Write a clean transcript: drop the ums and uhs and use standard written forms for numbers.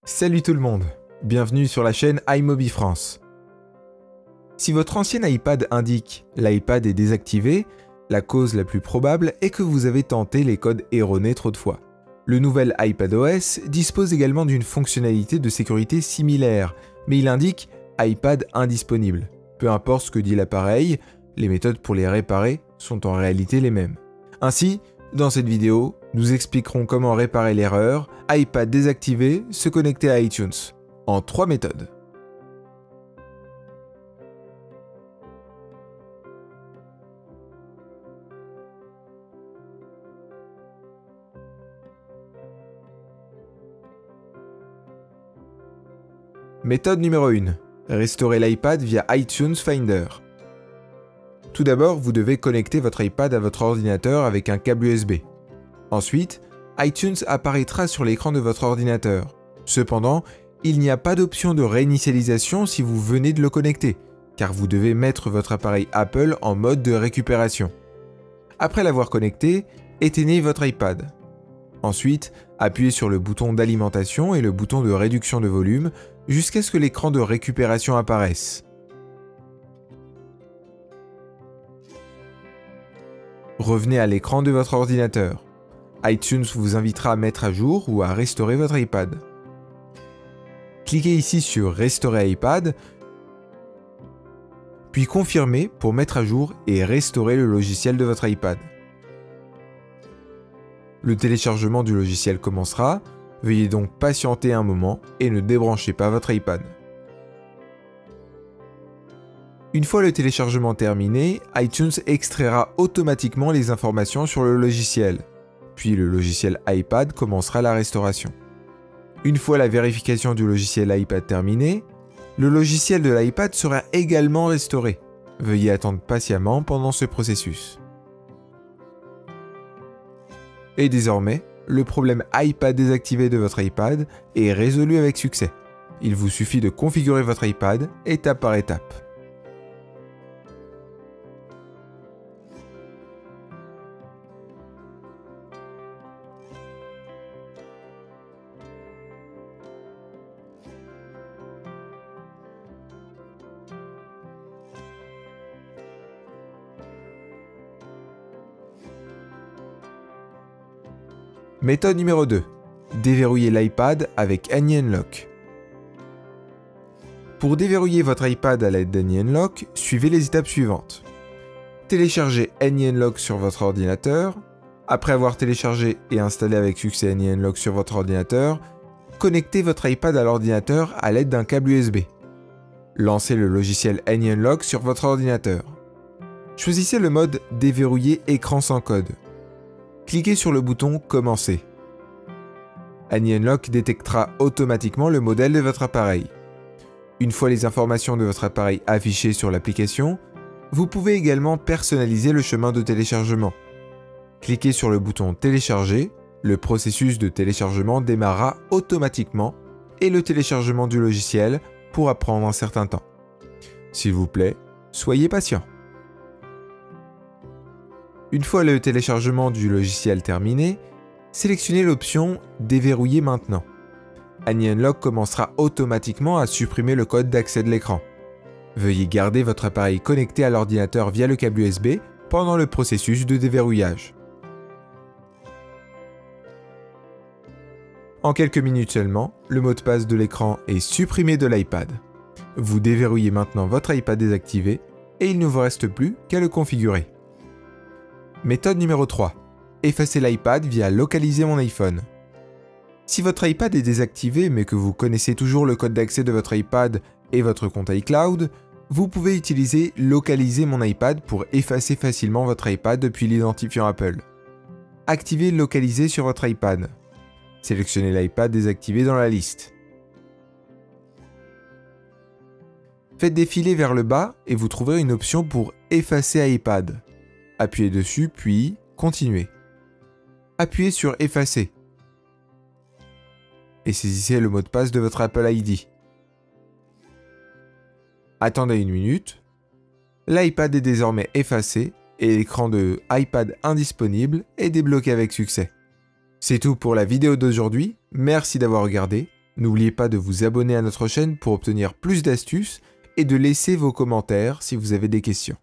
Salut tout le monde, bienvenue sur la chaîne iMobi France. Si votre ancien iPad indique « l'iPad est désactivé », la cause la plus probable est que vous avez tenté les codes erronés trop de fois. Le nouvel iPadOS dispose également d'une fonctionnalité de sécurité similaire, mais il indique « iPad indisponible ». Peu importe ce que dit l'appareil, les méthodes pour les réparer sont en réalité les mêmes. Ainsi, dans cette vidéo, nous expliquerons comment réparer l'erreur « iPad désactivé, se connecter à iTunes » en 3 méthodes. Méthode numéro 1. Restaurer l'iPad via iTunes Finder. Tout d'abord, vous devez connecter votre iPad à votre ordinateur avec un câble USB. Ensuite, iTunes apparaîtra sur l'écran de votre ordinateur. Cependant, il n'y a pas d'option de réinitialisation si vous venez de le connecter, car vous devez mettre votre appareil Apple en mode de récupération. Après l'avoir connecté, éteignez votre iPad. Ensuite, appuyez sur le bouton d'alimentation et le bouton de réduction de volume jusqu'à ce que l'écran de récupération apparaisse. Revenez à l'écran de votre ordinateur. iTunes vous invitera à mettre à jour ou à restaurer votre iPad. Cliquez ici sur « Restaurer iPad », puis « Confirmer » pour mettre à jour et restaurer le logiciel de votre iPad. Le téléchargement du logiciel commencera, veuillez donc patienter un moment et ne débranchez pas votre iPad. Une fois le téléchargement terminé, iTunes extraira automatiquement les informations sur le logiciel, puis le logiciel iPad commencera la restauration. Une fois la vérification du logiciel iPad terminée, le logiciel de l'iPad sera également restauré. Veuillez attendre patiemment pendant ce processus. Et désormais, le problème iPad désactivé de votre iPad est résolu avec succès. Il vous suffit de configurer votre iPad étape par étape. Méthode numéro 2. Déverrouiller l'iPad avec AnyUnlock. Pour déverrouiller votre iPad à l'aide d'AnyUnlock, suivez les étapes suivantes. Téléchargez AnyUnlock sur votre ordinateur. Après avoir téléchargé et installé avec succès AnyUnlock sur votre ordinateur, connectez votre iPad à l'ordinateur à l'aide d'un câble USB. Lancez le logiciel AnyUnlock sur votre ordinateur. Choisissez le mode « Déverrouiller écran sans code ». Cliquez sur le bouton « Commencer ». AnyUnlock détectera automatiquement le modèle de votre appareil. Une fois les informations de votre appareil affichées sur l'application, vous pouvez également personnaliser le chemin de téléchargement. Cliquez sur le bouton « Télécharger », le processus de téléchargement démarrera automatiquement et le téléchargement du logiciel pourra prendre un certain temps. S'il vous plaît, soyez patient. Une fois le téléchargement du logiciel terminé, sélectionnez l'option « Déverrouiller maintenant ». AnyUnlock commencera automatiquement à supprimer le code d'accès de l'écran. Veuillez garder votre appareil connecté à l'ordinateur via le câble USB pendant le processus de déverrouillage. En quelques minutes seulement, le mot de passe de l'écran est supprimé de l'iPad. Vous déverrouillez maintenant votre iPad désactivé et il ne vous reste plus qu'à le configurer. Méthode numéro 3. Effacer l'iPad via Localiser mon iPhone. Si votre iPad est désactivé mais que vous connaissez toujours le code d'accès de votre iPad et votre compte iCloud, vous pouvez utiliser Localiser mon iPad pour effacer facilement votre iPad depuis l'identifiant Apple. Activez Localiser sur votre iPad. Sélectionnez l'iPad désactivé dans la liste. Faites défiler vers le bas et vous trouverez une option pour Effacer iPad. Appuyez dessus puis Continuez. Appuyez sur Effacer. Et saisissez le mot de passe de votre Apple ID. Attendez une minute. L'iPad est désormais effacé et l'écran de iPad indisponible est débloqué avec succès. C'est tout pour la vidéo d'aujourd'hui, merci d'avoir regardé N'oubliez pas de vous abonner à notre chaîne pour obtenir plus d'astuces et de laisser vos commentaires si vous avez des questions.